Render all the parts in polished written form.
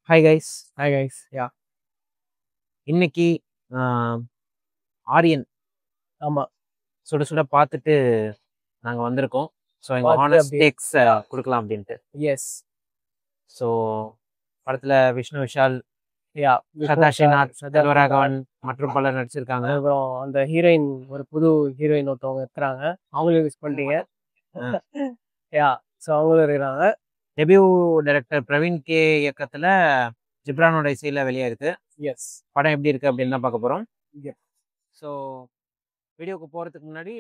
Hi guys. Hi guys. Yeah. இன்னைக்கு ஆரியன் ஆமா. சுட சுட பார்த்துட்டு நாங்க வந்திருக்கோம். ஸோ எங்க பார்த்துட்டு ஹானஸ்ட் அப்படியே. டேக்ஸ் கொடுக்கலாம் அப்படின்ட்டு. Yes. ஸோ படத்துல விஷ்ணு விஷால், Yeah. ஸ்ரதா ஸ்ரீநாத், Shraddha செல்வராகவன் மற்றும் பலர் நடிச்சிருக்காங்க. அப்புறம் அந்த ஹீரோயின் ஒரு புது ஹீரோயின் ஒருத்தவங்க இருக்கிறாங்க. அவங்களும் யூஸ் பண்ணிட்டீங்க. யா ஸோ அவங்களும் இருக்கிறாங்க. டெபியூ டைரக்டர் பிரவீன் கே இயக்கத்துல ஜிப்ரானோட இசையில வெளியாயிருக்கு. எஸ். படம் எப்படி இருக்கு அப்படின்னு தான் பார்க்க போறோம். Yep. ஸோ வீடியோக்கு போறதுக்கு முன்னாடி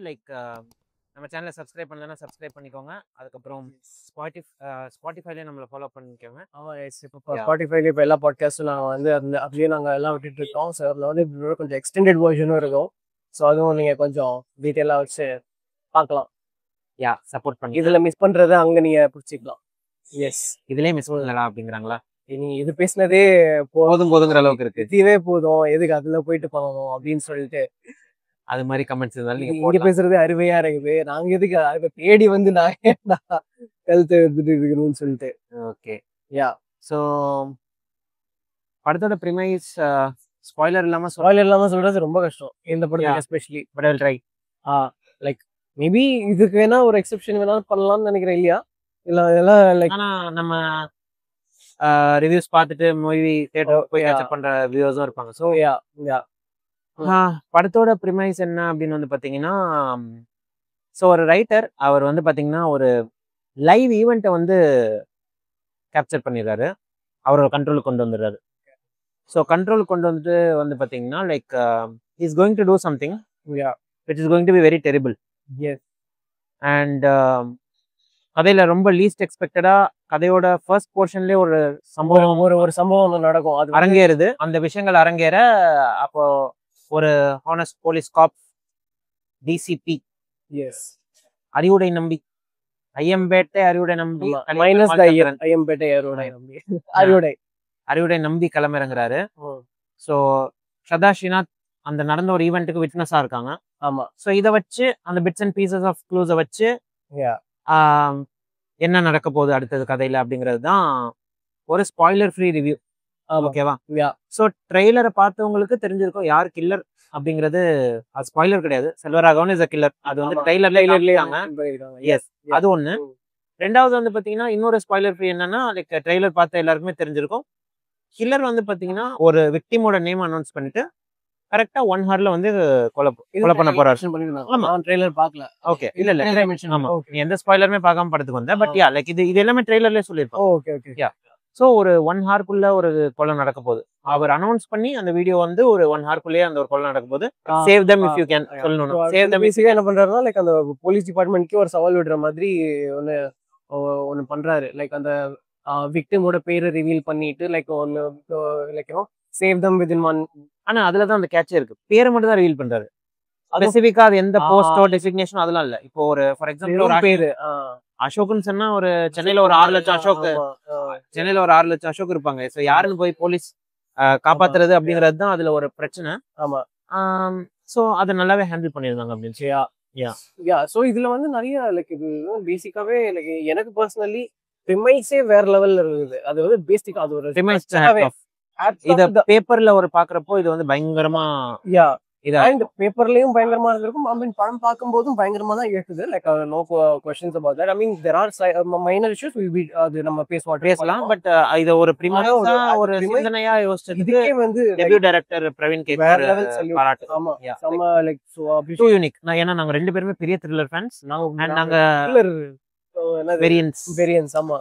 நம்ம சேனலை சப்ஸ்கிரைப் பண்ணலன்னா சப்ஸ்கிரைப் பண்ணிக்கோங்க. அதுக்கப்புறம் ஸ்பாட்டிஃபைல நம்மளை ஃபாலோ பண்ணிக்கோங்க. ஆமாம் எஸ். இப்போ ஸ்பாட்டிஃபைல இப்போ எல்லா பாட்காஸ்ட்டும் நாங்கள் வந்து அந்த அப்படியே நாங்கள் எல்லாம் விட்டுட்டு இருக்கோம். ஸோ அதில் வந்து இன்னொரு கொஞ்சம் எக்ஸ்டெண்டட் வெர்ஷனும் இருக்கும். ஸோ அதுவும் நீங்கள் கொஞ்சம் டீட்டெயிலாக வச்சு பார்க்கலாம். சப்போர்ட் பண்ணி இதில் மிஸ் பண்ணுறதை அங்கே நீங்கள் பிடிச்சிக்கலாம். எஸ். இதுலயே மிஸ் பண்ணலாம் அப்படிங்கிறாங்களா? நீ இது பேசினதே போதுங்கிற அளவுக்கு இருக்கு. இதுவே போதும், எதுக்கு அதுல போயிட்டு பண்ணணும் அப்படின்னு சொல்லிட்டு அது மாதிரி கமெண்ட்ஸ் இருந்தாலும் நீங்க இங்க பேசுறது அருமையா இருக்குது. நாங்க எதுக்கு அதை தேடி வந்து நான் கழுத்தை எடுத்துட்டு இருக்கணும்னு சொல்லிட்டு. ஓகே. யா ஸோ படத்தோட ப்ரிமைஸ் ஸ்பாய்லர் இல்லாம சொல்றது ரொம்ப கஷ்டம் இந்த படத்துக்கு especially. But I will try. Like maybe இதுக்கு வேணா ஒரு எக்ஸெப்ஷன் வேணாலும் பண்ணலாம்னு நினைக்கிறேன் இல்லையா? இல்ல அதெல்லாம் லைக் ஆனா நம்ம ரிவ்யூஸ் பார்த்துட்டு மூவி தியேட்டர் போய் கேட்ச் பண்ற வியூவர்ஸும் இருப்பாங்க. ஸோ படத்தோட ப்ரிமைஸ் என்ன அப்படின்னு வந்து பாத்தீங்கன்னா, ஸோ ஒரு ரைட்டர் அவர் வந்து பாத்தீங்கன்னா ஒரு லைவ் ஈவெண்ட்டை வந்து கேப்சர் பண்ணிடுறாரு. அவரோட கண்ட்ரோலுக்கு கொண்டு வந்துடுறாரு. ஸோ கண்ட்ரோலுக்கு கொண்டு வந்து பாத்தீங்கன்னா like is going to do something which is going to be very terrible. And கதையில ரொம்ப லீஸ்ட் எக்ஸ்பெக்டடா கதையோட ஃபர்ஸ்ட் போர்ஷன்லயே ஒரு சம்பவம் நடக்கும். அது அரங்கேறுது. அந்த விஷயங்கள் அரங்கேற அப்போ ஒரு ஹானஸ்ட் போலீஸ் காப் டிசிபி அறிவுடை நம்பி ஐயம்பேட்டை அறிவுடை நம்பி அறிவுடை நம்பி களமிறங்குறாரு. ஸோ ஸ்ரதா ஸ்ரீநாத் அந்த நடந்த ஒரு ஈவெண்ட்டுக்கு விட்னஸா இருக்காங்க. ஆமா. ஸோ இதை வச்சு அந்த பிட்ஸ் அண்ட் பீசஸ் ஆஃப் க்ளூஸை வச்சு என்ன நடக்க போகுது அடுத்தது கதையில அப்படிங்கிறது தான் ஒரு ஸ்பாய்லர் ஃப்ரீ ரிவ்யூ. ஓகேவா? ஸோ ட்ரெய்லரை பார்த்தவங்களுக்கு தெரிஞ்சிருக்கும் யார் கில்லர் அப்படிங்கிறது. அது ஸ்பாய்லர் கிடையாது. Selvaraghavan is a killer. அது வந்து ட்ரெய்லர்ல. எஸ், அது ஒண்ணு. ரெண்டாவது வந்து பாத்தீங்கன்னா இன்னொரு ஸ்பாய்லர் ஃப்ரீ என்னன்னா, லைக் ட்ரெய்லர் பார்த்த எல்லாருக்குமே தெரிஞ்சிருக்கும் கில்லர் வந்து பாத்தீங்கன்னா ஒரு விக்டிமோட நேம் அனௌன்ஸ் பண்ணிட்டு கரெக்டா 1 ஹவர்ல வந்து கொலை பண்ண போறாரு. ஆமா, ட்ரெய்லர் பார்க்கல. ஓகே. இல்ல ஆமா, நீ எந்த ஸ்பாய்லருமே பார்க்காம படத்துக்கு வந்த. பட் யா லைக் இது எல்லாமே ட்ரெய்லர்லயே சொல்லிருப்பாங்க. ஓகே. யா ஸோ ஒரு 1 ஹவர்க்குள்ள ஒரு கொலை நடக்க போகுது. அவர் அனௌன்ஸ் பண்ணி அந்த வீடியோ வந்து ஒரு 1 ஹவர்க்குள்ளேயே அந்த ஒரு கொலை நடக்க போகுது. Save them if you can சொல்லணும். சேவ் தம் பேசிக்கா என்ன பண்றாருன்னா லைக் அந்த போலீஸ் டிபார்ட்மெண்ட்க்கு ஒரு சவால் விடுற மாதிரி ஒன்னு பண்றாரு. லைக் அந்த விக்டிமோட பேரை ரிவீல் பண்ணிட்டு லைக் சேவ் தம் வித்இன் 1. ஆனா அதுலதான் அந்த கேட்சே இருக்கு. பேரை மட்டும் தான் ரிவீல் பண்றாரு. ஸ்பெசிஃபிக்கா அது எந்த போஸ்டோ டெசிக்னேஷன் அதெல்லாம் இல்ல. இப்போ ஒரு ஃபார் எக்ஸாம்பிள் ஒரு பேரு அசோக்னு சொன்னா ஒரு சென்னையில ஒரு 6 லட்சம் அசோக் இருப்பாங்க. ஸோ யாருன்னு போய் போலீஸ் காப்பாத்துறது அப்படிங்கிறது தான் அதுல ஒரு பிரச்சனை. ஆமா. ஸோ அதை நல்லாவே ஹேண்டில் பண்ணியிருந்தாங்க அப்படின்னு. ஸோ இதுல வந்து நிறைய லைக் இது பேசிக்காவே லைக் எனக்கு பர்சனலி ப்ரிமைஸே வேற லெவல்ல இருக்குது. அது வந்து பேசிக்கா அது ஒரு ப்ரிமைஸ் இத பேப்பர்ல ஒரு பாக்குறப்போ இது வந்து பயங்கரமா பேப்பர்லயும் பயங்கரமா இருந்திருக்கும். ஐ மீன் படம் பார்க்கும்போதும் பயங்கரமா தான் இருக்குது. Like no questions about that. I mean there are minor issues will be அது நம்ம பேசலாம். பட் இத ஒரு ப்ரிமைஸா ஒரு சிந்தனையா யோசிச்சதுக்கு வந்து டெபியூ டைரக்டர் பிரவீன் கே வேற லெவல் பாராட்டு. ஆமா, நம்ம லைக் சோ யூனிக். ஏன்னா நாங்க ரெண்டு பேருமே பெரிய த்ரில்லர் ஃபேன்ஸ். நாங்க வேரியன்ஸ். ஆமா.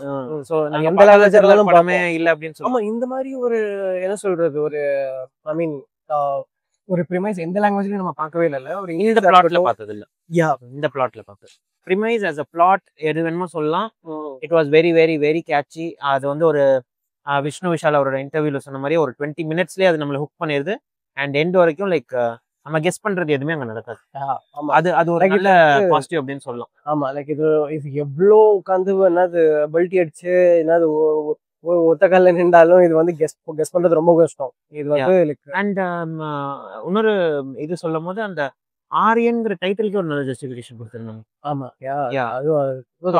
சோ நாங்க எந்த லாங்குவேஜ்லயும் படமே இல்ல அப்படினு சொல்றோம். ஆமா, இந்த மாதிரி ஒரு என்ன சொல்றது ஒரு ஐ மீன் ஒரு ப்ரிமைஸ் எந்த லாங்குவேஜ்லயும் நம்ம பார்க்கவே இல்ல. ஒரு இந்த பிளாட்ல பார்த்தது இல்ல. இந்த பிளாட்ல பார்த்தது ப்ரிமைஸ் as a plot எது வேணுமோ சொல்லலாம். It was very very very catchy. அது வந்து ஒரு விஷ்ணு விஷால் அவரோட இன்டர்வியூல சொன்ன மாதிரி ஒரு 20 மினிட்ஸ்லயே அது நம்மள ஹுக் பண்ணிடுது. அண்ட் எண்ட் வரைக்கும் லைக் நம்ம கெஸ் பண்றது எதுவுமே அங்க நடக்காது. அது ஒரு நல்ல பாசிட்டிவ் அப்படின்னு சொல்லலாம். ஆமா, லைக் இது எவ்வளோ உட்காந்து என்னது பல்ட்டி அடிச்சு என்னது ஒத்த கால நின்றாலும் இது வந்து கெஸ் பண்றது ரொம்ப கஷ்டம். இது வந்து அண்ட் இன்னொரு இது சொல்லும் போது அந்த ஆரியன்ங்கிற டைட்டிலுக்கு ஒரு நல்ல ஜஸ்டிஃபிகேஷன் கொடுத்துருந்தாங்க. ஆமா Yeah. அது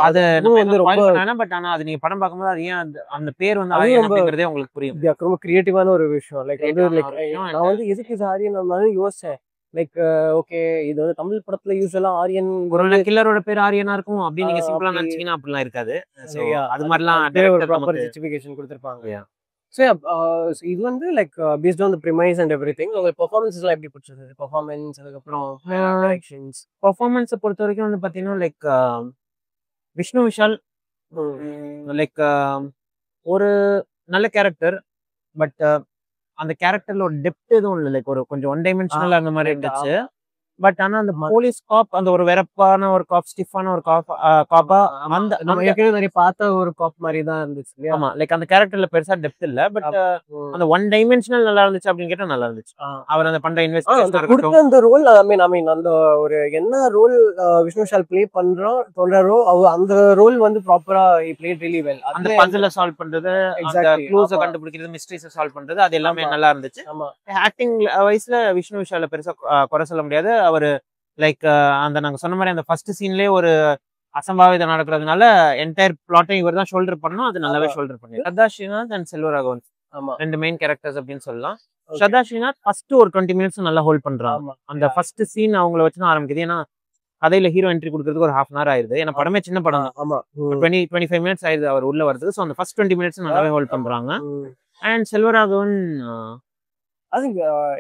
அது வந்து ரொம்ப பட் ஆனா அது நீங்க படம் பார்க்கும்போது அது ஏன் அந்த பேர் வந்து அது ஆரியன் ரொம்ப அப்படிங்கிறதே உங்களுக்கு புரியும். ரொம்ப கிரியேட்டிவான ஒரு விஷயம். லைக் வந்து Creative-ஆன லைக் ஒரு விஷயம். நான் வந்து எதுக்கு இது ஆரியன் வந்தாலும் யோசிச்சேன். லைக் ஓகே இது வந்து தமிழ் படத்துல யூஸ்வலா ஆரியன் ஒருவேளை கில்லரோட பேர் ஆரியனா இருக்கும் அப்படின்னு நீங்க ஆ, சிம்பிளா அப்படி- நினைச்சீங்கன்னா அப்படிலாம் இருக்காது. So, Yeah, அது மாதிரிலாம் அதுவே ஒரு director ப்ராப்பர் நமக்கு- ஜஸ்டிஃபிகேஷன் கொடுத்திருப்பாங்க. Yeah. ஸோ இது வந்து like based on the premise and everything. உங்களுக்கு பெர்ஃபார்மன்ஸ்லாம் எப்படி பிடிச்சது? பெர்ஃபார்மன்ஸ் அதுக்கப்புறம் டைரக்ஷன்ஸ். பர்ஃபார்மன்ஸை பொறுத்த வரைக்கும் வந்து பார்த்தீங்கன்னா லைக் விஷ்ணு விஷால் லைக் ஒரு நல்ல கேரக்டர். பட் அந்த கேரக்டர்ல ஒரு டெப்த் எதுவும் இல்லை. லைக் ஒரு கொஞ்சம் ஒன் டைமென்ஷனல் அந்த மாதிரி இருந்துச்சு. பட் ஆனா அந்த போலீஸ் காப் அந்த ஒரு வெறப்பான ஒரு காப் ஸ்டிஃபான ஒரு காப்பா அந்த நம்ம ஏற்கனவே நிறைய பார்த்த ஒரு காப் மாதிரி தான் இருந்துச்சு இல்லையா? ஆமா லைக் அந்த கேரக்டர்ல பெருசா டெப்த் இல்ல. பட் அந்த ஒன் டைமென்ஷனல் நல்லா இருந்துச்சு அப்படின்னு கேட்டா நல்லா இருந்துச்சு. அவர் அந்த பண்ற அந்த இன்வெஸ்டிகேஷன் கொடுத்த அந்த ரோல் ஐ மீன் அந்த ஒரு என்ன ரோல் விஷ்ணு விஷால் ப்ளே பண்றாரோ அந்த ரோல் வந்து ப்ராப்பரா ஹி பிளேட் ரியலி வெல். அந்த பசில சால்வ் பண்றது, அந்த Exactly. க்ளூஸ ஆமா. கண்டுபிடிக்கிறது, மிஸ்ட்ரீஸ சால்வ் பண்றது, அது எல்லாமே ஆமா. நல்லா இருந்துச்சு. ஆமா ஆக்டிங் வைஸ்ல விஷ்ணு விஷால பெருசா குறை சொல்ல முடியாது. அவரு லைக் அந்த நாங்க சொன்ன மாதிரி அந்த ஃபர்ஸ்ட் சீன்லயே ஒரு அசம்பாவிதம் நடக்கிறதுனால என்டையர் பிளாட்டையும் இவர் தான் ஷோல்டர் பண்ணணும். அது நல்லாவே ஷோல்டர் பண்ணி ஸ்ரத்தா ஸ்ரீநாத் அண்ட் செல்வராகவன் ஆமா ரெண்டு மெயின் கேரக்டர்ஸ் அப்படின்னு சொல்லலாம். Okay. ஸ்ரத்தா ஸ்ரீநாத் ஃபர்ஸ்ட் ஒரு 20 மினிட்ஸ் நல்லா ஹோல்ட் பண்றாங்க. ஆமா அந்த ஃபர்ஸ்ட் சீன் அவங்கள வச்சு தான் ஆரம்பிக்குது. ஏன்னா கதையில ஹீரோ என்ட்ரி கொடுக்கறதுக்கு ஒரு 1/2 hour ஆயிருது. ஏன்னா படமே சின்ன படம் தான். ஆமா 25 மினிட்ஸ் ஆயிருது அவர் உள்ள வருது. ஸோ அந்த ஃபர்ஸ்ட் 20 மினிட்ஸ் நல்லாவே ஹோல்ட் பண்றாங்க. அண்ட் செல்வராகவன் அது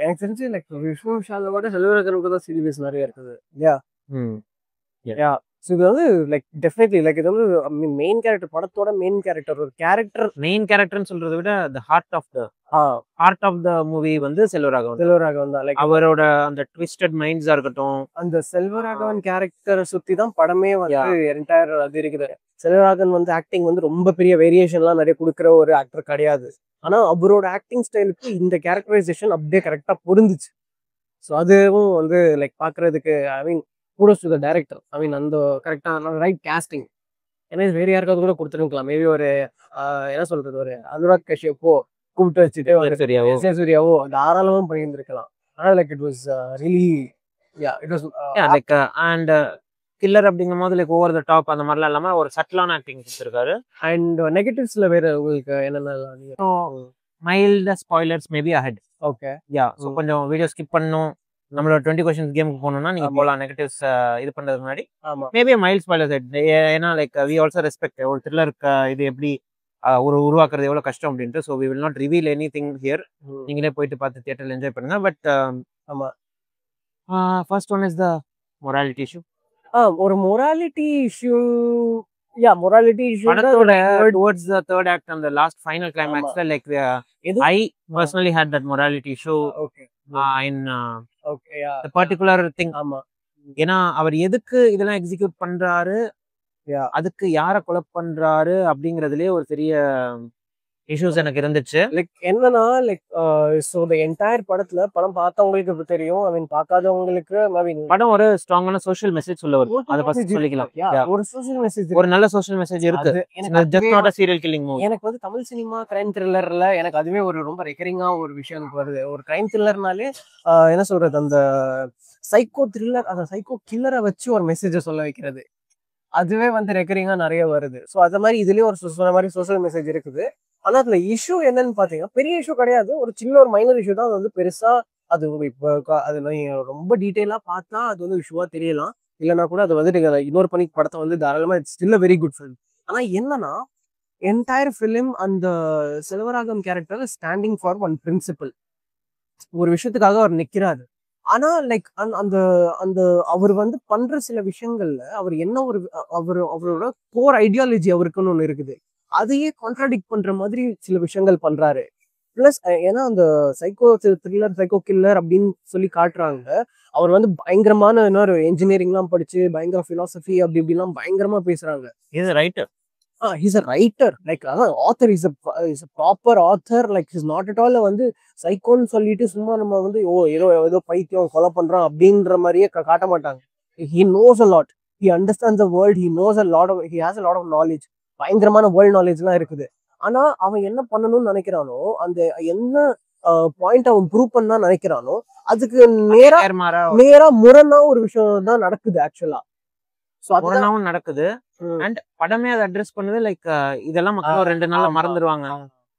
எனக்கு தெரிஞ்சு லைக் விஷ்ணு விஷாலோட செல்வராகவனுக்கு தான் சீரியஸ் நிறைய இருக்குது இல்லையா? ஸோ இது வந்து லைக் டெஃபினெட்லி லைக் இது வந்து மெயின் கேரக்டர், படத்தோட மெயின் கேரக்டர். ஒரு கேரக்டர் மெயின் கேரக்டர்னு சொல்றதை விட the heart of the movie வந்து செல்வராகவன். செல்வராகவன் தான். லைக் அவரோட அந்த ட்விஸ்டட் மைண்ட்ஸா இருக்கட்டும், அந்த செல்வராகவன் கேரக்டர் சுத்தி தான் படமே வந்து என்டையர் அது இருக்குது. செல்வராகவன் வந்து ஆக்டிங் வந்து ரொம்ப பெரிய வேரியேஷன்லாம் நிறைய கொடுக்குற ஒரு ஆக்டர் கிடையாது. ஆனா அவரோட ஆக்டிங் ஸ்டைலுக்கு இந்த கேரக்டரைசேஷன் அப்படியே கரெக்டா பொருந்துச்சு. ஸோ அதுவும் வந்து லைக் பாக்குறதுக்கு ஐ மீன் கூடஸ் டு த டைரக்டர். ஐ மீன் அந்த கரெக்டான ரைட் கேஸ்டிங். ஏன்னா வேற யாருக்காவது கூட கொடுத்துருக்கலாம். மேபி ஒரு என்ன சொல்றது, ஒரு அனுராக் கஷ்யப்போ கூப்பிட்டு வச்சுட்டு ஒரு சூர்யாவோ தாராளமும் பண்ணியிருந்திருக்கலாம். ஆனால் like it was really it was like and killer அப்படிங்கும் போது லைக் ஓவர் த டாப் அந்த மாதிரிலாம் இல்லாம ஒரு சட்டிலான ஆக்டிங் கொடுத்துருக்காரு. அண்ட் நெகட்டிவ்ஸ்ல வேற உங்களுக்கு என்னென்ன? Mild spoilers maybe ahead. Okay so கொஞ்சம் வீடியோ ஸ்கிப் பண்ணணும், நம்மளோட 20 கொஸ்டின்ஸ் கேமுக்கு போகணும்னா நீங்க போகலாம். நெகட்டிவ்ஸ் இது பண்றதுக்கு முன்னாடி ஆமா மேபி மைல்ட் ஸ்பாய்லர்ஸ் ஹெட். ஏன்னா லைக் வி ஆல்சோ ரெஸ்பெக்ட் ஒரு த்ரில்லருக்கு இது எப்படி ஒரு உருவாக்குறது எவ்வளவு கஷ்டம் அப்படின்ட்டு. So we will not reveal anything here. நீங்களே போயிட்டு பார்த்து தியேட்டர்ல என்ஜாய் பண்ணுங்க. பட் ஆமா first one is the morality issue. ஒரு மொராலிட்டி இஷ்யூ மொராலிட்டி இஷ்யூ படத்தோட டுவர்ட்ஸ் த தேர்ட் ஆக்ட் அந்த லாஸ்ட் ஃபைனல் கிளைமேக்ஸ்ல like I personally hate that morality issue okay in okay the particular thing. ஆமா ஏன்னா அவர் எதுக்கு இதெல்லாம் எக்ஸிக்யூட் பண்றாரு, அதுக்கு யாரை கொலை பண்றாரு அப்படிங்கறதுலயே ஒரு பெரிய இஷ்யூஸ் எனக்கு இருந்துச்சு. லைக் என்னன்னா லைக் ஸோ த என்டையர் படத்துல படம் பார்த்தவங்களுக்கு தெரியும். ஐ மீன் பார்க்காதவங்களுக்கு ஐ மீன் படம் ஒரு ஸ்ட்ராங்கான சோஷியல் மெசேஜ் சொல்ல வருது. அதை ஃபர்ஸ்ட் சொல்லிக்கலாம். ஒரு சோஷியல் மெசேஜ், ஒரு நல்ல சோஷியல் மெசேஜ் இருக்கு. Just not a serial killing movie. எனக்கு வந்து தமிழ் சினிமா கிரைம் த்ரில்லர்ல எனக்கு அதுவே ஒரு ரொம்ப ரெக்கரிங்கா ஒரு விஷயம் எனக்கு வருது. ஒரு கிரைம் த்ரில்லர்னாலே என்ன சொல்றது, அந்த சைக்கோ த்ரில்லர், அந்த சைக்கோ கில்லரை வச்சு ஒரு மெசேஜை சொல்ல வைக்கிறது, அதுவே வந்து ரெக்கரிங்கா நிறைய வருது. ஸோ அது மாதிரி இதுலயும் ஒரு சொன்ன மாதிரி சோஷியல் மெசேஜ் இருக்குது. ஆனா அதுல இஷ்யூ என்னன்னு பாத்தீங்கன்னா பெரிய இஷ்யூ கிடையாது, ஒரு சின்ன ஒரு மைனர் இஷ்யூ தான். அது வந்து பெருசா அது இப்போ அது ரொம்ப டீட்டெயிலா பார்த்தா அது வந்து இஷ்யூவா தெரியலாம். இல்லைன்னா கூட அது வந்து இன்னொரு படத்தை வந்து தாராளமா it's still very good film. ஆனா என்னன்னா என்டையர் ஃபிலிம் அந்த Selvaraghavan character standing for one principal. ஒரு விஷயத்துக்காக அவர் நிக்கிறாரு. ஆனா லைக் அந்த அந்த அவர் வந்து பண்ற சில விஷயங்கள்ல அவர் என்ன ஒரு அவரோட கோர் ஐடியாலஜி அவருக்குன்னு ஒண்ணு இருக்குது, அதையே கான்ட்ராடிக்ட் பண்ற மாதிரி சில விஷயங்கள் பண்றாரு. பிளஸ் ஏன்னா அந்த சைக்கோ த்ரில்லர் சைக்கோ கில்லர் அப்படின்னு சொல்லி காட்டுறாங்க. அவர் வந்து பயங்கரமான இன்னொரு இன்ஜினியரிங்லாம் படிச்சு பயங்கர பிலாசபி அப்படி இப்படிலாம் பயங்கரமா பேசுறாங்க. Is writer. He's a writer. Like அதான் author, is a proper author. Like he's not at all வந்து சைக்கோன்னு சொல்லிட்டு சும்மா நம்ம வந்து ஏதோ பைத்தியம் கொலை பண்றான் அப்படின்ற மாதிரியே காட்ட மாட்டாங்க. He knows a lot. He understands the world. He knows a lot of, he has a lot of knowledge. பயங்கரமான வேர்ல்ட் நாலேஜ்லாம் இருக்குது. ஆனா அவன் என்ன பண்ணணும்னு நினைக்கிறானோ, அந்த என்ன பாயிண்ட் அவன் ப்ரூவ் பண்ணா நினைக்கிறானோ அதுக்கு நேரா நேரா முரணா ஒரு விஷயம் தான் நடக்குது ஆக்சுவலா. முரணாவும் நடக்குது. அண்ட் படமே அதை அட்ரஸ் பண்ணுது. லைக் இதெல்லாம் மக்கள் 2 நாள்ல மறந்துடுவாங்க.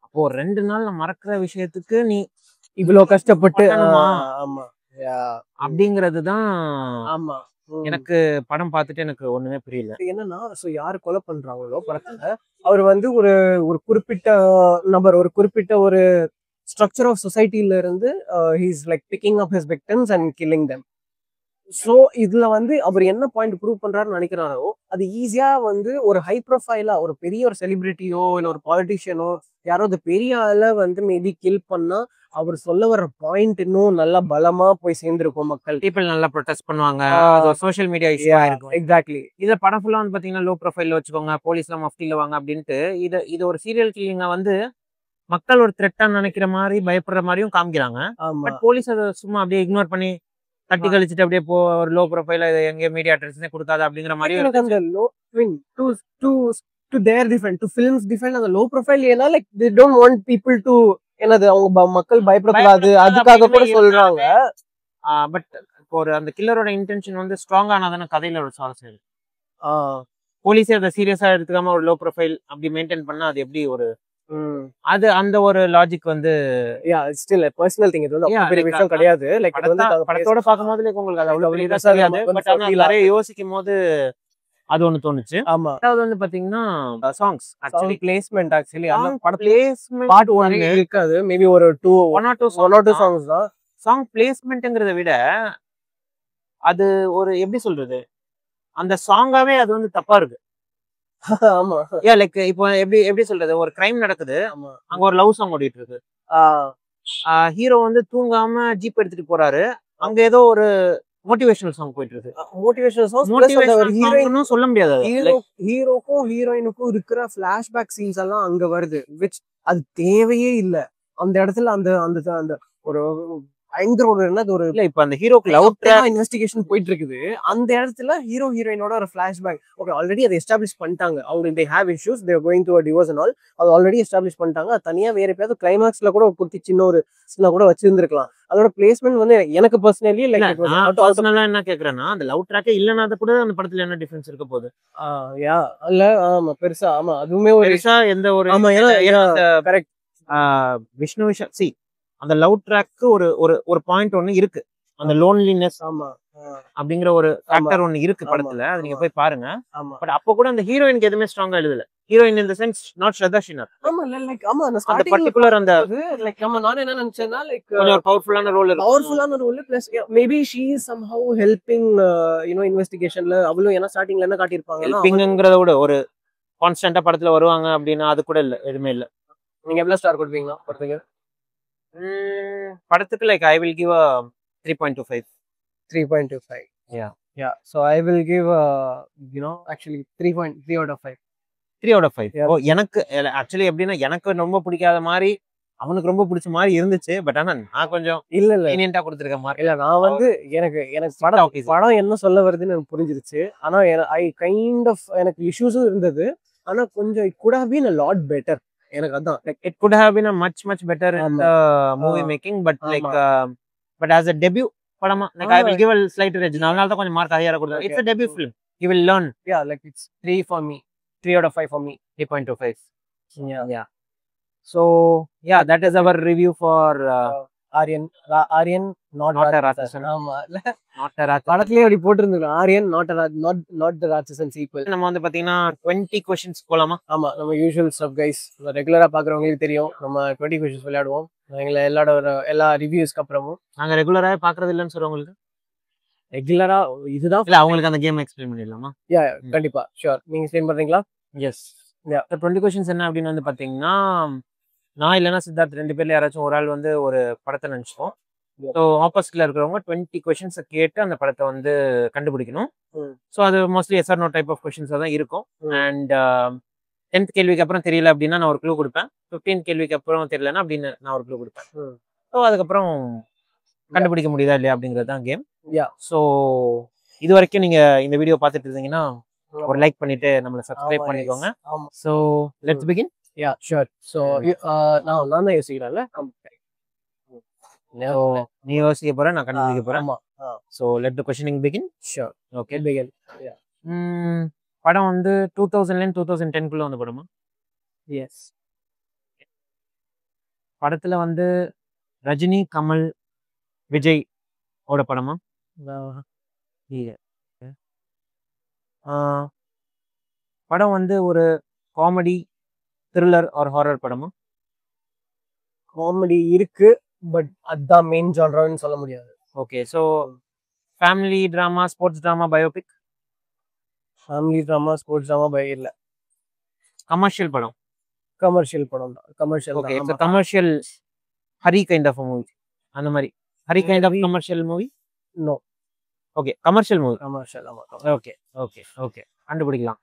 அப்போ 2 நாள்ல மறக்கிற விஷயத்துக்கு நீ இவ்வளவு கஷ்டப்பட்டு அப்படிங்கறதுதான். ஆமா, எனக்கு படம் பார்த்துட்டு எனக்கு ஒண்ணுமே புரியல. என்னன்னா யாரு கொலை பண்றாங்களோ படத்துல அவர் வந்து ஒரு ஒரு குறிப்பிட்ட நபர், ஒரு குறிப்பிட்ட ஒரு ஸ்ட்ரக்சர் ஆஃப் சொசைட்டில இருந்து he is like picking up his victims and killing them. So இதுல வந்து அவர் என்ன பாயிண்ட் ப்ரூவ் பண்றாருன்னு நினைக்கிறாரோ அது ஈஸியா வந்து ஒரு ஹை ப்ரொஃபைலா ஒரு பெரிய ஒரு செலிபிரிட்டியோ இல்ல ஒரு பாலிட்டிஷியனோ யாரோ அந்த பெரிய ஆளை வந்து மேபி கில் பண்ணா அவர் சொல்ல வர பாயிண்ட் இன்னும் நல்லா பலமா போய் சேர்ந்திருக்கும். மக்கள் பீப்பிள் நல்லா ப்ரொடெஸ்ட் பண்ணுவாங்க. சோஷியல் மீடியா இஷ்யூ ஆயிருக்கும். எக்ஸாக்ட்லி. இதை படம் ஃபுல்லா வந்து பாத்தீங்கன்னா லோ ப்ரொஃபைல்ல வச்சுக்கோங்க, போலீஸ்லாம் மஃப்டில வாங்க அப்படின்ட்டு இது ஒரு சீரியல் கில்லிங்கா வந்து மக்கள் ஒரு த்ரெட்டா நினைக்கிற மாதிரி பயப்படுற மாதிரியும் காமிக்கிறாங்க. பட் போலீஸ் அதை சும்மா அப்படியே இக்னோர் பண்ணி தட்டி கழிச்சிட்டு அப்படியே ஒரு லோ ப்ரொஃபைல எங்க மீடியா அட்டென்ஷனே கொடுக்காது அப்படிங்கிற மாதிரி அந்த low to their different to films different. அந்த லோ ப்ரொஃபைல் ஏன்னா like they don't want people to என்னது அவங்க மக்கள் பயப்படக்கூடாது அதுக்காக கூட சொல்றாங்க. பட் ஒரு அந்த கில்லரோட இன்டென்ஷன் வந்து ஸ்ட்ராங் ஆனாதானே கதையில ஒரு சுவாரஸ்யம் இருக்கு. போலீஸே அதை சீரியஸா எடுத்துக்காம ஒரு லோ ப்ரொஃபைல் அப்படி மெயின்டைன் பண்ணா அது எப்படி ஒரு அது அந்த ஒரு லாஜிக் வந்து ஸ்டில் பர்சனல் திங். இது வந்து பெரிய விஷயம் கிடையாது. லைக் படத்தோட பார்க்கும்போது லைக் உங்களுக்கு அது அவ்வளவு பெரிய தெரியாது. பட் ஆனா நிறைய யோசிக்கும் போது அது ஒண்ணு தோணுச்சு. ஆமா. அதாவது வந்து பாத்தீங்கன்னா சாங்ஸ் ஆக்சுவலி பிளேஸ்மென்ட் ஆக்சுவலி அந்த பட பிளேஸ்மென்ட் பார்ட் 1 இருக்காது. மேபி ஒரு 1 or 2 சாங்ஸ் தான். சாங் பிளேஸ்மென்ட்ங்கறத விட அது ஒரு எப்படி சொல்றது, அந்த சாங்காவே அது வந்து தப்பா இருக்கு. ஆமா. லைக் இப்போ எப்படி சொல்றது, ஒரு கிரைம் நடக்குது, அங்க ஒரு லவ் சாங் ஓடிட்டு இருக்கு. ஹீரோ வந்து தூங்காம ஜீப் எடுத்துட்டு போறாரு, அங்க ஏதோ ஒரு மோட்டிவேஷனல் சாங் போயிட்டு இருக்கு. மோட்டிவேஷனல் சாங் சொல்ல முடியாது. ஹீரோக்கும் ஹீரோயினுக்கும் இருக்கிற பிளாஷ்பேக் சீன்ஸ் எல்லாம் அங்க வருது. which அது தேவையே இல்ல அந்த இடத்துல. அந்த அந்த அந்த ஒரு பயங்கர ஒரு என்னது ஒரு இல்ல இப்ப அந்த ஹீரோக்கு லவ் ட்ராக் இன்வெஸ்டிகேஷன் போயிட்டு இருக்குது. அந்த இடத்துல ஹீரோ ஹீரோயினோட ஒரு பிளாஷ்பேக். ஓகே, ஆல்ரெடி அதை எஸ்டாப்ளிஷ் பண்ணிட்டாங்க. அவங்க they have issues, they are going through a divorce and all. அது ஆல்ரெடி எஸ்டாப்ளிஷ் பண்ணிட்டாங்க. அது தனியா வேற எப்பயாவது கிளைமாக்ஸ்ல கூட குத்தி சின்ன ஒரு சின்ன கூட வச்சிருந்திருக்கலாம். அதோட பிளேஸ்மெண்ட் வந்து எனக்கு பர்சனலி லைக் பர்சனலா என்ன கேக்குறேன்னா, அந்த லவ் ட்ராக்கே இல்லனா கூட அந்த படத்துல என்ன டிஃபரன்ஸ் இருக்க போகுது? இல்ல ஆமா பெருசா ஆமா அதுவுமே ஒரு பெருசா எந்த ஒரு ஆமா ஏன்னா கரெக்ட் விஷ்ணு விஷால் சி அந்த லவ் ட்ராக்கு ஒரு ஒரு ஒரு பாயிண்ட் ஒன்னு இருக்கு. அந்த லோன்லினஸ் அப்படிங்கிற ஒரு ஃபேக்டர் ஒன்னு இருக்கு படத்துல. அது நீங்க போய் பாருங்க. பட் அப்ப கூட அந்த ஹீரோயினுக்கு எதுவுமே ஸ்ட்ராங்கா எழுதல. Heroine in the sense not Shraddha Srinath. ஆமா லைக் ஆமா அந்த பர்టిక్యులர் அந்த லைக் ஆமா நான் என்ன நினைச்சேன்னா லைக் ஒரு பவர்ஃபுல்லான role plus maybe she is somehow helping இன்வெஸ்டிகேஷன்ல. அவளும் ஏன்னா ஸ்டார்டிங்ல என்ன காட்டியிருப்பாங்க ஹெல்பிங்ங்கறத விட ஒரு கான்ஸ்டன்ட்டா படத்துல வருவாங்க அப்படின்னா அது கூட இல்ல, எதுவுமே இல்ல. நீங்க எவ்வளவு ஸ்டார் கொடுப்பீங்களா படத்துக்கு? படத்துக்கு like I will give a 3.25. 3.25. Yeah, so I will give actually 3.3 out of 5. 3 out of 5. ஓ எனக்கு ஆக்சுவலி எப்படின்னா எனக்கு ரொம்ப பிடிக்காத மாதிரி அவனுக்கு ரொம்ப பிடிச்ச மாதிரி இருந்துச்சு. பட் ஆனா நான் கொஞ்சம் இல்ல லீனியன்ட்டா கொடுத்திருக்கேன் மாதிரி. இல்ல நான் வந்து எனக்கு படம் என்ன சொல்ல வருதுன்னு எனக்கு புரிஞ்சிருச்சு. ஆனா ஐ கைண்ட் ஆஃப் எனக்கு இஷ்யூஸும் இருந்தது. ஆனா கொஞ்சம் it could have been a lot better. எனக்கு அதான் like it could have been a much better in the movie making, but like but as a debut padama like I will give a slight edge. Naal da konjam mark higher kodra. It's a debut film, you will learn. Like it's 3 for me, 3 out of 5 for me. 3.25. So that is our review for Aryan not a Ratchasan. ஆமா not a Ratchasan. படத்திலே அப்படி போட்டுருந்துருக்காங்க. Aryan not the Ratchasan sequel. நம்ம வந்து பாத்தீங்கன்னா 20 questions போலாமா? ஆமா நம்ம usual stuff guys. ரெகுலரா பாக்குறவங்களுக்கு தெரியும் நம்ம 20 questions விளையாடுவோம். எங்களை எல்லா ரிவ்யூஸ்க்கு அப்புறமும். நாங்க ரெகுலரா பாக்குறது இல்லன்னு சொல்றவங்களுக்கு ரெகுலரா இதுதான் இல்ல அவங்களுக்கு அந்த கேம் எக்ஸ்பிளைன் பண்ணிடலாமா? கண்டிப்பா ஷூர். நீங்க எக்ஸ்பிளைன் பண்றீங்களா? எஸ். 20 questions என்ன அப்படின்னு வந்து பாத்தீங்கன்னா, நான் இல்லைன்னா சித்தார்த் 2 பேர்ல யாராச்சும் ஒரு ஆள் வந்து ஒரு படத்தை நினைச்சிப்போம். ஸோ ஆப்போசிட்ல இருக்கிறவங்க 20 questions கேட்டு அந்த படத்தை வந்து கண்டுபிடிக்கணும். ஸோ அது mostly yes or no type of கொஸ்டின்ஸாக தான் இருக்கும். அண்ட் 10th கேள்விக்கு அப்புறம் தெரியல அப்படின்னா நான் ஒரு க்ளூ கொடுப்பேன். 15th கேள்விக்கு அப்புறம் தெரியலன்னா அப்படின்னு நான் ஒரு க்ளூ கொடுப்பேன். ஸோ அதுக்கப்புறம் கண்டுபிடிக்க முடியுதா இல்லையா அப்படிங்கிறது தான் கேம். ஸோ இது வரைக்கும் நீங்க இந்த வீடியோ பார்த்துட்டு இருந்தீங்கன்னா ஒரு லைக் பண்ணிட்டு நம்மளை சப்ஸ்கிரைப் பண்ணிக்கோங்க. So let's begin. Sure. So நான் தான் யோசிக்கிறேன்ல. ஸோ நீ யோசிக்க போற, நான் கண்டுபிடிக்க போறேன். ஆமா. So let the questioning begin. Sure. Okay. Begin. படம் வந்து 2000 2010 வந்த படமா? எஸ். படத்துல வந்து ரஜினி, கமல், விஜய் ஓட படமா? இல்ல. படம் வந்து ஒரு காமெடி, த்ரில்லர் ஆர் ஹாரர் படமா? காமெடி இருக்கு, பட் அதான் மெயின் ஜான்ரான்னு சொல்ல முடியாது. Okay. So family drama, sports drama, biopic? Family drama, sports drama இல்ல. கமர்ஷியல் படம். கமர்ஷியல் படம் தான். Commercial okay. தான். It's commercial Hari kind of movie. அந்த மாதிரி Hari kind of commercial movie? No. Okay. Commercial movie. Commercial. ஆமா. ஓகே ஓகே ஓகே கண்டுபிடிக்கலாம்.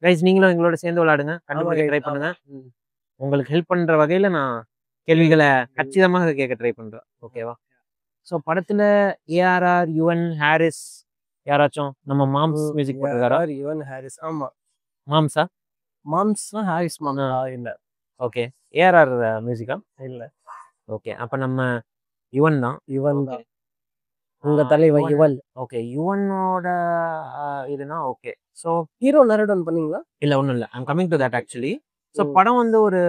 Guys நீங்களும் எங்களோட சேர்ந்து விளையாடுங்க, கண்டுபிடிக்க ட்ரை பண்ணுங்க. உங்களுக்கு ஹெல்ப் பண்ற வகையில நான் கேள்விகளை கச்சிதமாக கேட்க ட்ரை பண்றேன். ஓகேவா? ஸோ படத்துல ஏஆர்ஆர், யுவன், ஹாரிஸ் யாராச்சும் நம்ம மாம்ஸ் மியூசிக் போட்டிருக்காரா? யுவன், ஹாரிஸ். ஆமா. மாம்ஸா? மாம்ஸ்னா ஹாரிஸ் மாம் இல்ல. ஓகே. ஏஆர்ஆர் மியூசிக்கா? இல்ல. ஓகே. அப்ப நம்ம யுவன் தான். யுவன் தான். உங்க தலைவன் யுவன். ஓகே. யுவனோட இதுனா ஓகே. ஸோ ஹீரோ நரேட் பண்ணீங்களா? இல்ல ஒன்றும் இல்லை. I'm coming to that actually. So படம் வந்து ஒரு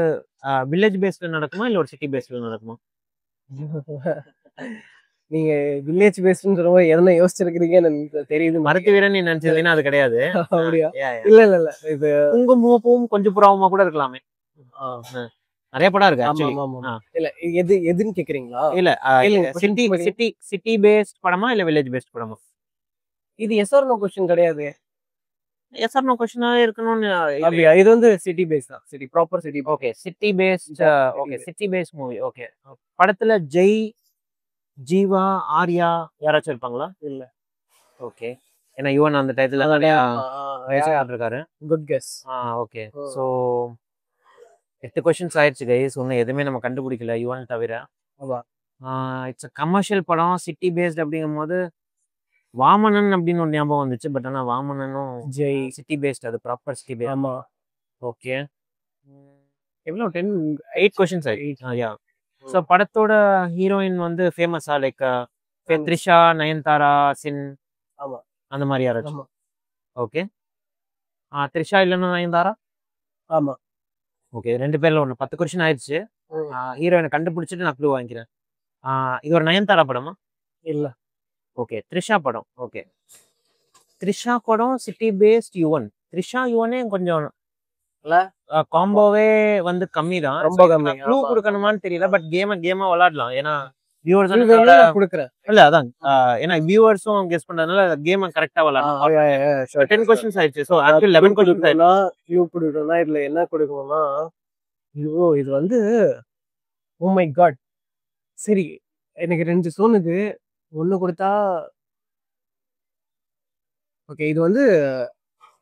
வில்லேஜ் பேஸ்ல நடக்குமா இல்லை ஒரு சிட்டி பேஸ்ல நடக்குமா? நீங்க வில்லேஜ் பேஸ்ட்னு சொல்லும்போது எதனா யோசிச்சிருக்கீங்கன்னு எனக்கு தெரியுது. மரத்து வீரன் நீ நினைச்சதுன்னா அது கிடையாது. அப்படியா? இல்ல இல்ல இல்ல. இது குங்குமப்பூவும் கொஞ்சம் புறாவுமா கூட இருக்கலாமே. நிறைய படம் இருக்கு ஆக்சுவலி. இல்ல எதுன்னு கேக்குறீங்களா? இல்ல சிட்டி பேஸ்ட் படமா இல்ல வில்லேஜ் பேஸ்ட் படமா? இது எஸ் ஆர் நோ क्वेश्चन கிடையாது. எஸ் ஆர் நோ क्वेश्चனா இருக்கணும்னு. அப்படியா? இது வந்து சிட்டி பேஸ் தான். City proper city. Okay. City based. Okay. City based movie. Okay. படத்துல ஜெய், ஜீவா, ஆர்யா யாராச்சும் இருப்பாங்களா? இல்ல. ஓகே. ஏன்னா யுவன் அந்த டைட்டில் இருக்காரு. Good guess. Okay. So 8 questions ஆயிடுச்சு கைஸ். ஒன்றும் எதுவுமே நம்ம கண்டுபிடிக்கல யுவன் தவிர. இட்ஸ் கமர்ஷியல் படம், சிட்டி பேஸ்ட் அப்படிங்கும் போது வாமனன் அப்படின்னு ஒரு ஞாபகம் வந்துச்சு. பட் ஆனால் வாமனனும் ஜெய் சிட்டி பேஸ்ட், அது ப்ராப்பர் சிட்டி பேஸ்ட். ஆமா. ஓகே. எவ்வளோ 8 கொஸ்டின்ஸ் ஆயிடுச்சு. ஸோ படத்தோட ஹீரோயின் வந்து ஃபேமஸா? லைக் த்ரிஷா, நயன்தாரா, சின் அந்த மாதிரி யாராச்சும்? ஓகே. த்ரிஷா இல்லைன்னா நயன்தாரா? ஆமா. ஓகே. 2 பேர்ல ஒன்று. 10 கொஸ்டின் ஆயிடுச்சு. ஹீரோயினை கண்டுபிடிச்சிட்டு நான் க்ளூ வாங்கிக்கிறேன். இது ஒரு நயன்தாரா படமா? இல்ல. ஓகே. த்ரிஷா படம். ஓகே. த்ரிஷா படம் சிட்டி பேஸ்ட் யுவன். த்ரிஷா யுவனே கொஞ்சம் காம்போவே வந்து கம்மி தான். ரொம்ப கம்மி. க்ளூ கொடுக்கணுமான்னு தெரியல. பட் கேமா விளையாடலாம். ஏன்னா வியூவர்ஸ் கொடுக்குறேன். இல்ல அதான் ஏன்னா வியூவர்ஸும் கெஸ் பண்றதுனால கேமை கரெக்டா விளையாடலாம். 10 கொஸ்டின்ஸ் ஆயிடுச்சு. ஸோ ஆக்சுவலி 11 கொஸ்டின்ஸ் ஆயிடுச்சு. க்ளூ கொடுக்கணும்னா இதுல என்ன கொடுக்கணும்னா இது வந்து ஓ மை காட். சரி எனக்கு 2 தோணுது. ஒண்ணு கொடுத்தா ஓகே. இது வந்து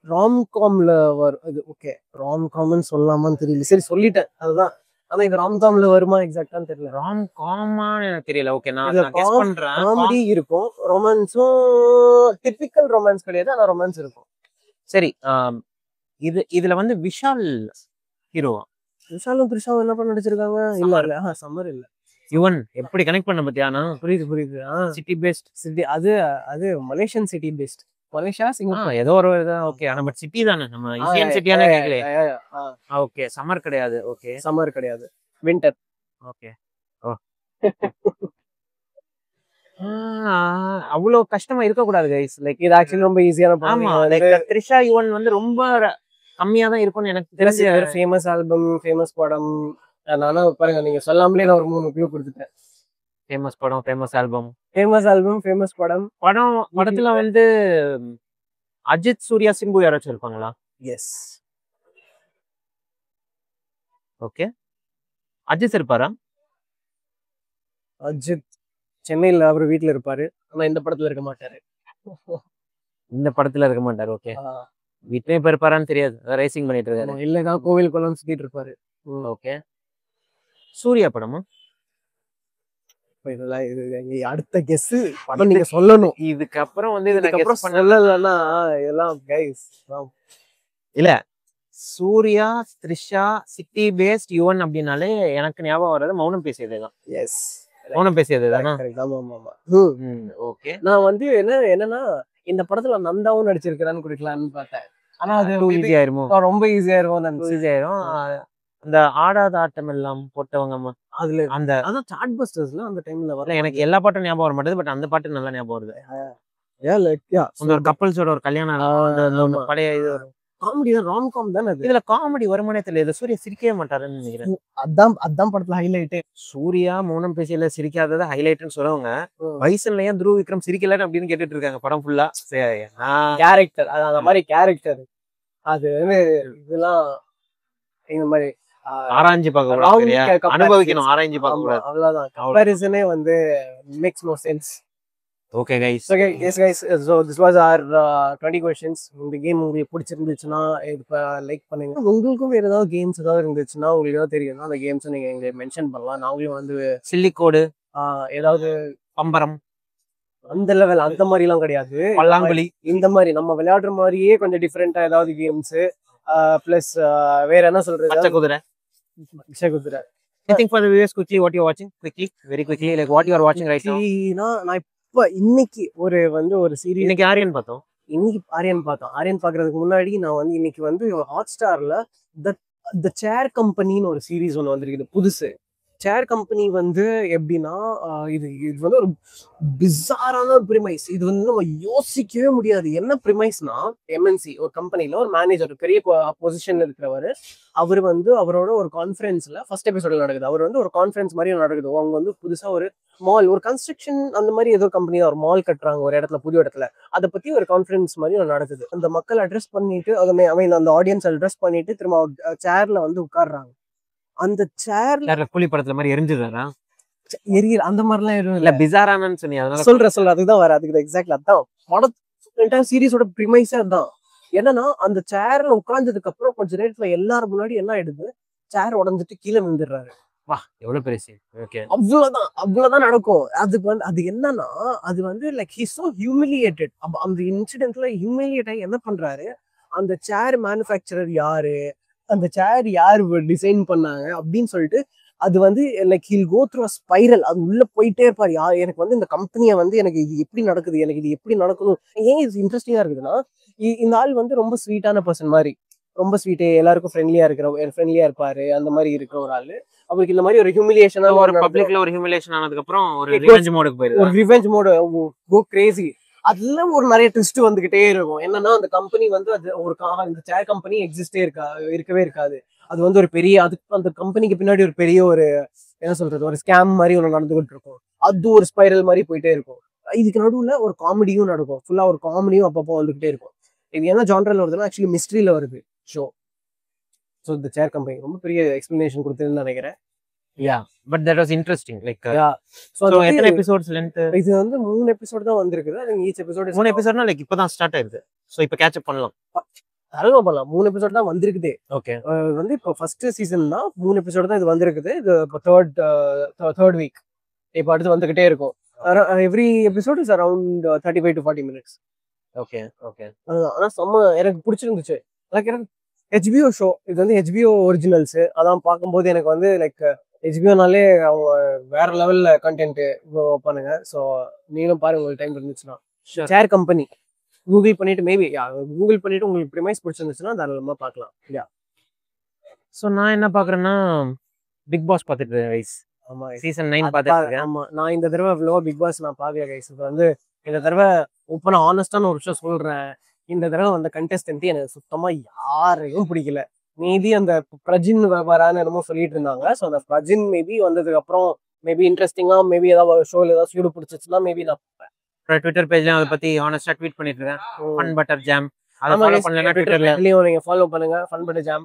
ராம்காம்ல வரும். இது ஓகே. ராம்காம்னு சொல்லலாமான்னு தெரியல. சரி சொல்லிட்டேன். அதுதான். ஆனா இது ராம்காம்ல வருமா எக்ஸாக்ட்டான்னு தெரியல. ராம்காமான்னு எனக்கு தெரியல. ஓகே. நான் கெஸ் பண்றேன். காமெடி இருக்கும், ரொமான்ஸும் டிபிக்கல் ரொமான்ஸ் கிடையாது, ஆனா ரொமான்ஸ் இருக்கும். சரி. இதுல வந்து விஷால் ஹீரோவா? விஷாலும் த்ரிஷாவும் என்ன பண்ண நடிச்சிருக்காங்க? இல்ல இல்ல. சம்மர் இல்ல. யுவன் எப்படி கனெக்ட் பண்ண பத்தியானா? புரியுது. City based. சிட்டி அது Malaysian city based. Malaysia, Singapore ஏதோ ஒரு ஓகே. ஆனா பட் சிட்டி தானே. நம்ம இந்தியன் சிட்டியானே கேக்கல. ஓகே. சம்மர் கிடையாது. ஓகே. சம்மர் கிடையாது. வின்டர். ஓகே. அவ்வளவு கஷ்டமா இருக்க கூடாது கைஸ். லைக் இது ஆக்சுவலி ரொம்ப ஈஸியான படம். ஆமா. லைக் த்ரிஷா யுவன் வந்து ரொம்ப கம்மியா தான் இருக்கும்னு எனக்கு தெரிஞ்சு. ஃபேமஸ் ஆல்பம், ஃபேமஸ் படம். நானும் பாருங்க நீங்க சொல்லாமலே நான் ஒரு 3 க்ளூ கொடுத்துட்டேன். ஃபேமஸ் படம், ஃபேமஸ் ஆல்பம், ஃபேமஸ் படம். படத்துல வந்து அஜித், சூர்யா, சிம்பு யாராச்சும் இருப்பாங்களா? எஸ். ஓகே. அஜித் இருப்பாரா? அஜித் சென்னையில அவர் வீட்டுல இருப்பாரு. ஆனா இந்த படத்துல இருக்க மாட்டாரு. இந்த படத்துல இருக்க மாட்டாரு. ஓகே. வீட்லயே இப்ப இருப்பாரான்னு தெரியாது. ரேசிங் பண்ணிட்டு இருக்காரு. இல்லதான் கோவில் குளம் சுத்திட்டு இருப்பாரு. ஓகே. சூர்யா படமா? அடுத்த கெஸ் படம் நீங்க சொல்லணும். இதுக்கப்புறம் வந்து சொல்லலன்னா எல்லாம் கைஸ் இல்ல. சூர்யா, த்ரிஷா, சிட்டி பேஸ்ட், யுவன் அப்படின்னாலே எனக்கு ஞாபகம் வர்றது மௌனம் பேசியதே தான். எஸ். ஓனம் பேசியது தானா? Correct. ஆமா ஆமா ஆமா. ஓகே. நான் வந்து என்னன்னா இந்த படத்துல நந்தாவும் நடிச்சிருக்கிறான்னு குடுக்கலாம்னு பார்த்தேன். ஆனா அது ஈஸி ஆயிருமோ? ரொம்ப ஈஸியா இருக்கும். ஈஸி ஆயிரும். அந்த ஆடாத ஆட்டம் எல்லாம் போட்டவங்க அதுல அந்த அதான் சாட் பஸ்டர்ஸ்ல அந்த டைம்ல இல்ல எனக்கு எல்லா பாட்டும் ஞாபகம் வர மாட்டேது. பட் அந்த பாட்டு நல்லா ஞாபகம் வருது. அந்த ஒரு கப்பல்ஸோட ஒரு கல்யாணம் அந்த பழைய இது காமெடி தான், ராம்காம் தானே அது. இதுல காமெடி வருமானே தெரியல. சூர்யா சிரிக்கவே மாட்டாருன்னு நினைக்கிறேன். அதான் படத்துல ஹைலைட்டே. சூர்யா மௌனம் பேசியில சிரிக்காதது ஹைலைட்னு சொல்லுவாங்க. பைசன்ல ஏன் துருவ் விக்ரம் சிரிக்கல அப்படின்னு கேட்டுட்டு இருக்காங்க படம் ஃபுல்லா. கேரக்டர் அது அந்த மாதிரி கேரக்டர் அது இதெல்லாம் இந்த மாதிரி ஆராய்ச்சி பார்க்க அனுபவிக்கணும். ஆராய்ச்சி பார்க்க கூடாது. அவ்வளவுதான். கம்பேரிசனே வந்து makes no sense. Okay guys. Okay, yes guys. So this was our 20 questions. இந்த கேம் உங்களுக்கு பிடிச்சிருந்துச்சுன்னா இப்ப லைக் பண்ணுங்க. உங்களுக்கும் வேற ஏதாவது கேம்ஸ் ஏதாவது இருந்துச்சுன்னா உங்களுக்கு ஏதாவது தெரியும்னா அந்த கேம்ஸ் நீங்க எங்க மென்ஷன் பண்ணலாம். நாங்களும் வந்து சில்லிக்கோடு ஏதாவது பம்பரம் அந்த லெவல் அந்த மாதிரி எல்லாம் கிடையாது. பல்லாங்குழி இந்த மாதிரி நம்ம விளையாடுற மாதிரியே கொஞ்சம் டிஃப்ரெண்டா ஏதாவது கேம்ஸ் பிளஸ் வேற என்ன சொல்றது, பச்சை குதிரை. Anything for the viewers quickly what you are watching? Very quickly, like what you are watching right now? நான் இப்ப இன்னைக்கு ஒரு சீரீஸ் இன்னைக்கு ஆரியன் பார்த்தோம். ஆரியன் பாக்குறதுக்கு முன்னாடி நான் வந்து இன்னைக்கு வந்து ஹாட் ஸ்டார்ல த சேர் கம்பெனின்னு ஒரு சீரீஸ் ஒன்று வந்திருக்குது புதுசு. சேர் கம்பெனி வந்து எப்படின்னா இது வந்து ஒரு பிஸாரான ஒரு ப்ரிமைஸ். இது வந்து நம்ம யோசிக்கவே முடியாது. என்ன ப்ரிமைஸ்னா, எம்என்சி ஒரு கம்பெனில ஒரு மேனேஜர் பெரிய பொசிஷன்ல இருக்கிறவர், அவர் வந்து அவரோட ஒரு கான்ஃபரன்ஸ்ல ஃபர்ஸ்ட் எபிசோட்ல நடக்குது. அவர் வந்து ஒரு கான்ஃபரன்ஸ் மாதிரி நடக்குது. அவங்க வந்து புதுசா ஒரு மால், ஒரு கன்ஸ்ட்ரக்ஷன் அந்த மாதிரி ஏதோ கம்பெனி தான், ஒரு மால் கட்டுறாங்க ஒரு இடத்துல, புது இடத்துல. அதை பத்தி ஒரு கான்ஃபரன்ஸ் மாதிரி நடக்குது. அந்த மக்கள் அட்ரஸ் பண்ணிட்டு அந்த ஆடியன்ஸ் அட்ரஸ் பண்ணிட்டு திரும்ப சேர்ல வந்து உட்கார்றாங்க. அந்த சேர்ல கூலி படத்துல மாதிரி எரிஞ்சுதானா எரியல அந்த மாதிரிலாம் எதுவும் இல்ல. பிஸாரானு சொன்னீங்க, அதனால சொல்றேன் அதுதான் வர அதுக்கு எக்ஸாக்ட்லி அதான் படம் சீரீஸோட ப்ரிமைஸே அதான். என்னன்னா அந்த சேர்ல உட்கார்ந்ததுக்கு அப்புறம் கொஞ்ச நேரத்துல எல்லாரும் முன்னாடி என்ன ஆயிடுது, சேர் உடஞ்சிட்டு கீழே விழுந்துடுறாரு. வா எவ்வளவு பெரிய ஓகே. அவ்வளவுதான் நடக்கும். அதுக்கு வந்து அது என்னன்னா, அது வந்து லைக் ஹி சோ ஹியூமிலியேட்டட். அந்த இன்சிடென்ட்ல ஹியூமிலியேட் ஆகி என்ன பண்றாரு, அந்த சேர் மேனுஃபேக்சரர் யாரு, அந்த சேர் யாரு டிசைன் பண்ணாங்க அப்படின்னு சொல்லிட்டு அது வந்து like hill go through a spiral. அது உள்ள போயிட்டே இருப்பாரு. எனக்கு வந்து இந்த கம்பெனியை வந்து எனக்கு இது எப்படி நடக்குது, எனக்கு இது எப்படி நடக்கணும். ஏன் இது இன்ட்ரெஸ்டிங்கா இருக்குதுன்னா, இந்த ஆள் வந்து ரொம்ப ஸ்வீட்டான பர்சன் மாதிரி, ரொம்ப ஸ்வீட்டு, எல்லாருக்கும் ஃப்ரெண்ட்லியா இருப்பாரு. அந்த மாதிரி இருக்கிற ஒரு ஆளு அவருக்கு இந்த மாதிரி ஒரு ஹியூமிலியேஷனா ஒரு பப்ளிக்ல ஒரு ஹியூமிலியேஷன் ஆனதுக்கு அப்புறம் ஒரு ரிவெஞ்ச் மோடுக்கு போயிடுது. ஒரு ரிவெஞ்ச் மோடு கோ கிரேசி. அதுல ஒரு நிறைய ட்விஸ்ட் வந்துகிட்டே இருக்கும். என்னன்னா அந்த கம்பெனி வந்து அது ஒரு இந்த சேர் கம்பெனி இருக்கவே இருக்காது. அது வந்து ஒரு பெரிய அந்த கம்பெனிக்கு பின்னாடி ஒரு பெரிய ஒரு என்ன சொல்றது, ஒரு ஸ்கேம் மாதிரி ஒன்று நடந்துகிட்டு இருக்கும். அது ஒரு ஸ்பைரல் மாதிரி போயிட்டே இருக்கும். இதுக்கு நடுவுல ஒரு காமெடியும் நடக்கும். ஃபுல்லா ஒரு காமெடியும் அப்பப்போ வந்துகிட்டே இருக்கும். இது என்ன ஜான்ரல் வருதுன்னா ஆக்சுவலி மிஸ்ட்ரியில வருது ஷோ. ஸோ இந்த சேர் கம்பெனி ரொம்ப பெரிய எக்ஸ்பிளனேஷன் கொடுத்துன்னு நினைக்கிறேன். Yeah, but that was interesting. Like so எத்தனை எபிசோட்ஸ் லெந்த்? இது வந்து 3 எபிசோட் தான் வந்திருக்குது. அது ஈச் எபிசோட் 3 எபிசோட்னா லைக் இப்பதான் ஸ்டார்ட் ஆயிருது. சோ இப்போ கேட்ச் அப் பண்ணலாம். தாராளமா பண்ணலாம். 3 எபிசோட் தான் வந்திருக்குது. ஓகே. வந்து இப்போ ஃபர்ஸ்ட் சீசன் தான் 3 எபிசோட் தான் இது வந்திருக்குது. இது இப்போ தேர்ட் வீக் இப்போ அடுத்து வந்துகிட்டே இருக்கும். Every episode is around 35 to 40 minutes. Okay. ஆனா செம்ம எனக்கு பிடிச்சிருந்துச்சு. லைக் எனக்கு HBO ஷோ இது வந்து HBO ஒரிஜினல்ஸ். அதான் பார்க்கும்போது எனக்கு வந்து லைக் HBOனாலே அவங்க வேற லெவல்ல கண்டென்ட் பண்ணுங்க. ஸோ நீங்களும் பாருங்க உங்களுக்கு டைம் இருந்துச்சுன்னா. சேர் கம்பெனி கூகுள் பண்ணிட்டு உங்களுக்கு ப்ரிமைஸ் பிடிச்சிருந்துச்சுன்னா தாராளமா பார்க்கலாம். ஸோ நான் என்ன பாக்குறேன்னா பிக் பாஸ் பார்த்துட்டு கைஸ். ஆமா, சீசன் 9 பார்த்துட்டு. ஆமா, நான் இந்த தடவை அவ்வளோவா பிக் பாஸ் நான் பார்க்கல கைஸ். இப்போ வந்து இந்த தடவை ஓப்பனா ஆனஸ்டான ஒரு விஷயம் சொல்றேன். இந்த தடவை வந்த கண்டெஸ்டன்ட் எனக்கு சுத்தமா யாரையும் பிடிக்கல. மேபி அந்த பிரஜின் வரான்னு என்னமோ சொல்லிட்டு இருந்தாங்க. ஸோ அந்த பிரஜின் மேபி வந்ததுக்கு அப்புறம் மேபி இன்ட்ரெஸ்டிங்கா மேபி ஏதாவது ஷோல ஏதாவது சூடு பிடிச்சிச்சுன்னா மேபி நான் ட்விட்டர் பேஜ்ல அதை பத்தி ஹானஸ்டா ட்வீட் பண்ணிட்டு இருக்கேன். ஃபன் பட்டர் ஜாம் அதை ஃபாலோ பண்ணலனா ட்விட்டர்ல நீங்க ஃபாலோ பண்ணுங்க. Fun butter jam.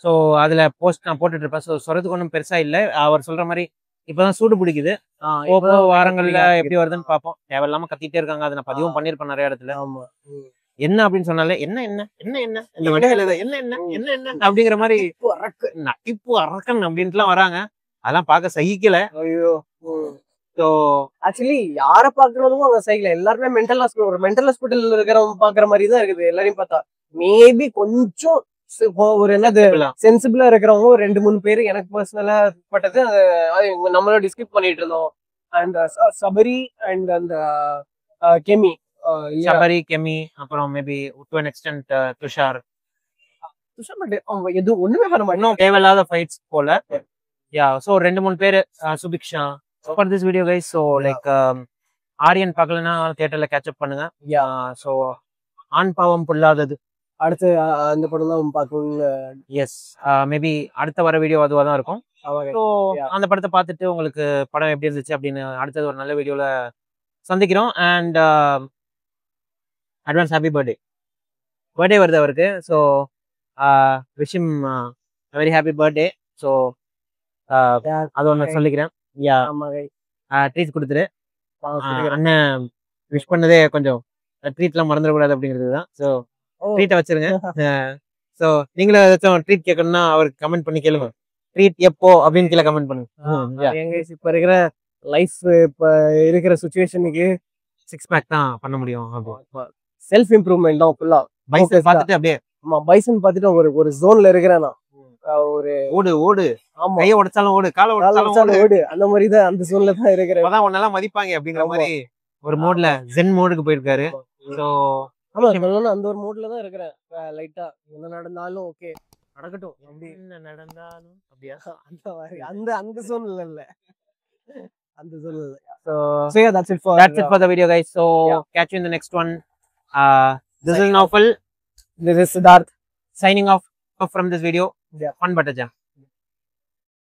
ஸோ அதுல போஸ்ட் நான் போட்டுட்டு இருப்பேன். ஸோ சொல்றதுக்கு ஒன்றும் பெருசா இல்லை. அவர் சொல்ற மாதிரி இப்பதான் சூடு பிடிக்குது. வாரங்கள்ல எப்படி வருதுன்னு பார்ப்போம். தேவையில்லாம கத்திட்டே இருக்காங்க. அதை நான் பதிவும் பண்ணிருப்பேன் நிறைய இடத்துல. என்ன அப்படின்னு சொன்னாலே என்ன இந்த வண்டியில என்ன அப்படிங்கிற மாதிரி நட்டிப்பு அரக்கன் அப்படின்ட்டுலாம் வராங்க. அதெல்லாம் பார்க்க சகிக்கல. ஐயோ. ஸோ ஆக்சுவலி யாரை பாக்குறதும் அங்க சைக்கிள் எல்லாருமே மென்டல் ஹாஸ்பிட்டல் இருக்கிறவங்க பாக்குற மாதிரி தான் இருக்குது. எல்லாரையும் பார்த்தா மேபி கொஞ்சம் ஒரு என்னது சென்சிபிளா இருக்கிறவங்க ஒரு 2-3 பேர் எனக்கு பர்சனலா பட்டது. நம்மளோட டிஸ்கிரிப் பண்ணிட்டு இருந்தோம். அண்ட் சபரி அண்ட் அந்த கெமி, சபரி, கெமி, அப்புறம் maybe to an extent Tushar. எதுவும் ஒண்ணுமே பண்ண மாட்டோம். இன்னும் தேவையில்லாத ஃபைட்ஸ் போல. யா, ஸோ 2-3 பேர். Subiksha. For this video guys, so like Aryan பார்க்கலன்னா தியேட்டர்ல கேட்சப் பண்ணுங்க. ஸோ ஆண் பாவம் பொல்லாதது அடுத்து அந்த படம் தான் பார்க்கணும். எஸ், மேபி அடுத்த வர வீடியோ அதுவாக தான் இருக்கும். ஸோ அந்த படத்தை பார்த்துட்டு உங்களுக்கு படம் எப்படி இருந்துச்சு அப்படின்னு அடுத்தது ஒரு நல்ல வீடியோவில் சந்திக்கிறோம். அண்ட் அட்வான்ஸ் ஹாப்பி பர்த்டே வருது அவருக்கு. So wish him very happy birthday. So அது ஒன்று சொல்லிக்கிறேன். யா, ட்ரீட் கொடுத்துரு. அண்ணன் விஷ் பண்ணதே கொஞ்சம் ட்ரீட்லாம் மறந்துடக்கூடாது அப்படிங்கிறது தான். ஸோ ட்ரீட்டை வச்சிருங்க. ஸோ நீங்களும் ஏதாச்சும் ட்ரீட் கேட்கணும்னா அவருக்கு கமெண்ட் பண்ணி கேளுங்க. ட்ரீட் எப்போ அப்படின்னு கீழே கமெண்ட் பண்ணுங்க. இப்ப இருக்கிற லைஃப், இப்ப இருக்கிற சுச்சுவேஷனுக்கு 6 பேக் தான் பண்ண முடியும். செல்ஃப் இம்ப்ரூவ்மெண்ட் தான் ஃபுல்லா. பைசன் பார்த்துட்டு அப்படியே பைசன் பார்த்துட்டு ஒரு ஜோன்ல இருக்கிறேன் நான். ஒரு ஓடு கையை உடைச்சாலும் ஓடு, காலை உடைச்சாலும் ஓடு, அந்த மாதிரி தான் அந்த ஜோன்ல தான் இருக்கிறேன். அதான் உன்னெல்லாம் மதிப்பாங்க அப்படிங்கிற மாதிரி ஒரு மோட்ல ஜென் மோடுக்கு போயிருக்காரு. ஸோ ஆமா, அந்த ஒரு மூட்ல தான் இருக்கிறேன். லைட்டா என்ன நடந்தாலும் ஓகே, நடக்கட்டும், என்ன நடந்தாலும் அப்படியா, அந்த மாதிரி அந்த சூழ்நிலை இல்ல, அந்த சூழ்நிலை. So yeah, that's it for the video, guys. So catch you in the next one. This is Naufal. This is Siddharth signing off from this video. Fun Butterjam.